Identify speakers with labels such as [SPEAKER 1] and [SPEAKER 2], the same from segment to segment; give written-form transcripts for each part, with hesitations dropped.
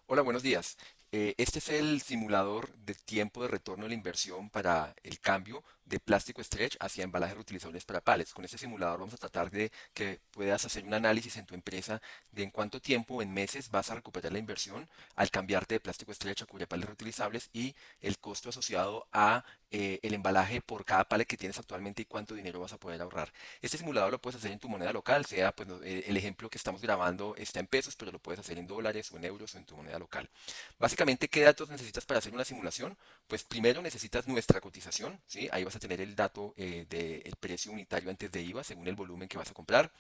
[SPEAKER 1] Hola, buenos días. Este es el simulador de tiempo de retorno de la inversión para el cambio de plástico stretch hacia embalajes reutilizables para pallets. Con este simulador vamos a tratar de que puedas hacer un análisis en tu empresa de en cuánto tiempo, en meses, vas a recuperar la inversión al cambiarte de plástico stretch a cubrepallets reutilizables y el costo asociado a el embalaje por cada pallet que tienes actualmente y cuánto dinero vas a poder ahorrar. Este simulador lo puedes hacer en tu moneda local, sea pues el ejemplo que estamos grabando está en pesos, pero lo puedes hacer en dólares o en euros o en tu moneda local. Básicamente, ¿qué datos necesitas para hacer una simulación? Pues primero necesitas nuestra cotización, ¿sí? Ahí vas a tener el dato del precio unitario antes de IVA según el volumen que vas a comprar.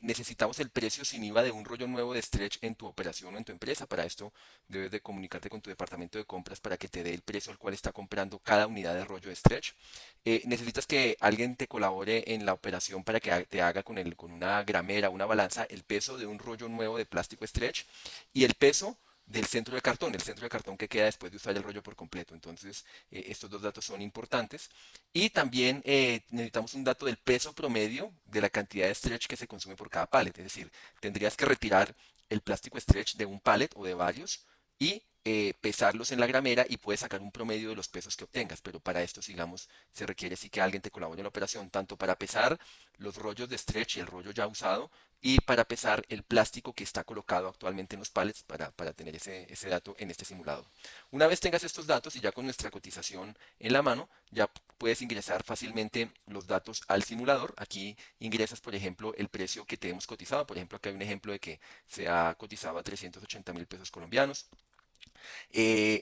[SPEAKER 1] Necesitamos el precio sin IVA de un rollo nuevo de stretch en tu operación o en tu empresa. Para esto debes de comunicarte con tu departamento de compras para que te dé el precio al cual está comprando cada unidad de rollo de stretch. Necesitas que alguien te colabore en la operación para que te haga con una gramera, una balanza, el peso de un rollo nuevo de plástico stretch y el peso del centro de cartón, el centro de cartón que queda después de usar el rollo por completo. Entonces, estos dos datos son importantes. Y también necesitamos un dato del peso promedio de la cantidad de stretch que se consume por cada pallet. Es decir, tendrías que retirar el plástico stretch de un pallet o de varios y pesarlos en la gramera y puedes sacar un promedio de los pesos que obtengas. Pero para esto, sigamos, se requiere sí que alguien te colabore en la operación, tanto para pesar los rollos de stretch y el rollo ya usado y para pesar el plástico que está colocado actualmente en los pallets para tener ese dato en este simulador. Una vez tengas estos datos y ya con nuestra cotización en la mano, ya puedes ingresar fácilmente los datos al simulador. Aquí ingresas, por ejemplo, el precio que te hemos cotizado. Por ejemplo, aquí hay un ejemplo de que se ha cotizado a 380.000 pesos colombianos.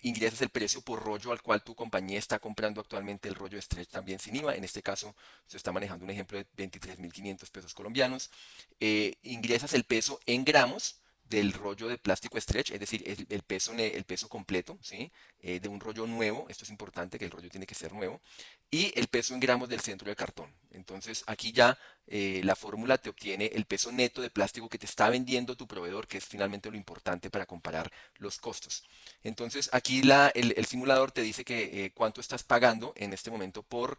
[SPEAKER 1] Ingresas el precio por rollo al cual tu compañía está comprando actualmente el rollo de stretch también sin IVA. En este caso se está manejando un ejemplo de 23.500 pesos colombianos. Ingresas el peso en gramos del rollo de plástico stretch, es decir, el peso completo, ¿sí? De un rollo nuevo, esto es importante, que el rollo tiene que ser nuevo, y el peso en gramos del centro de cartón. Entonces aquí ya la fórmula te obtiene el peso neto de plástico que te está vendiendo tu proveedor, que es finalmente lo importante para comparar los costos. Entonces aquí el simulador te dice que cuánto estás pagando en este momento por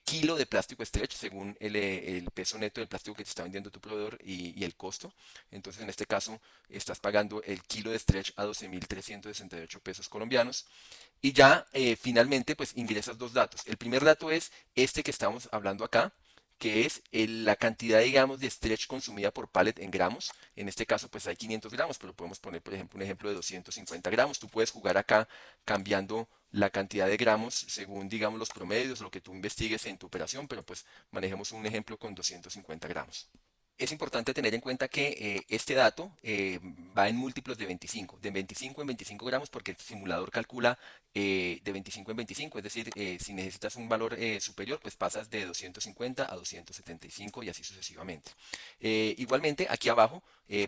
[SPEAKER 1] kilo de plástico stretch según el peso neto del plástico que te está vendiendo tu proveedor y el costo. Entonces en este caso estás pagando el kilo de stretch a 12.368 pesos colombianos. Y ya finalmente pues ingresas dos datos. El primer dato es este que estamos hablando acá, que es la cantidad, digamos, de stretch consumida por pallet en gramos. En este caso, pues hay 500 gramos, pero podemos poner, por ejemplo, un ejemplo de 250 gramos. Tú puedes jugar acá cambiando la cantidad de gramos según, digamos, los promedios, lo que tú investigues en tu operación, pero pues manejemos un ejemplo con 250 gramos. Es importante tener en cuenta que este dato va en múltiplos de 25 en 25 gramos, porque el simulador calcula de 25 en 25, es decir, si necesitas un valor superior, pues pasas de 250 a 275 y así sucesivamente. Igualmente, aquí abajo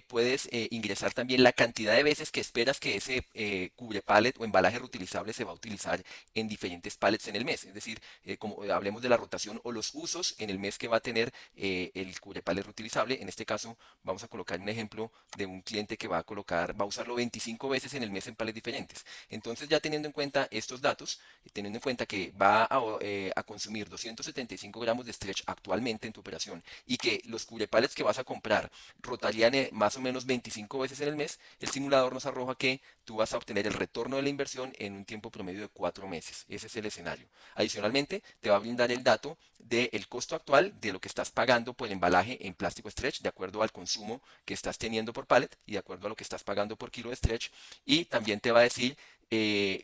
[SPEAKER 1] puedes ingresar también la cantidad de veces que esperas que ese cubre pallet o embalaje reutilizable se va a utilizar en diferentes pallets en el mes, es decir, como hablemos de la rotación o los usos en el mes que va a tener el cubrepález reutilizable. En este caso vamos a colocar un ejemplo de un cliente que va a usarlo 25 veces en el mes en palets diferentes. Entonces ya teniendo en cuenta estos datos, teniendo en cuenta que va a consumir 275 gramos de stretch actualmente en tu operación y que los cubrepallets que vas a comprar rotarían más o menos 25 veces en el mes, el simulador nos arroja que tú vas a obtener el retorno de la inversión en un tiempo promedio de 4 meses. Ese es el escenario. Adicionalmente, te va a brindar el dato del costo actual de lo que estás pagando por el embalaje en plástico stretch, de acuerdo al consumo que estás teniendo por pallet y de acuerdo a lo que estás pagando por kilo de stretch. Y también te va a decir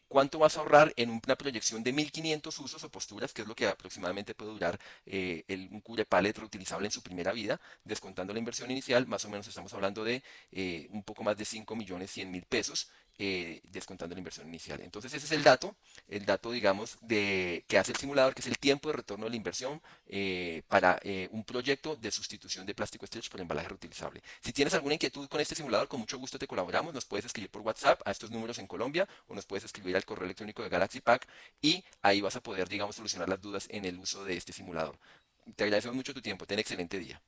[SPEAKER 1] cuánto vas a ahorrar en una proyección de 1500 usos o posturas, que es lo que aproximadamente puede durar un cubre pallet reutilizable en su primera vida, descontando la inversión inicial, más o menos estamos hablando de un poco más de 5.100.000 pesos. Descontando la inversión inicial. Entonces ese es el dato, digamos, que hace el simulador, que es el tiempo de retorno de la inversión para un proyecto de sustitución de plástico stretch por embalaje reutilizable. Si tienes alguna inquietud con este simulador, con mucho gusto te colaboramos. Nos puedes escribir por WhatsApp a estos números en Colombia o nos puedes escribir al correo electrónico de Galaxy Pack y ahí vas a poder, digamos, solucionar las dudas en el uso de este simulador. Te agradecemos mucho tu tiempo. Ten excelente día.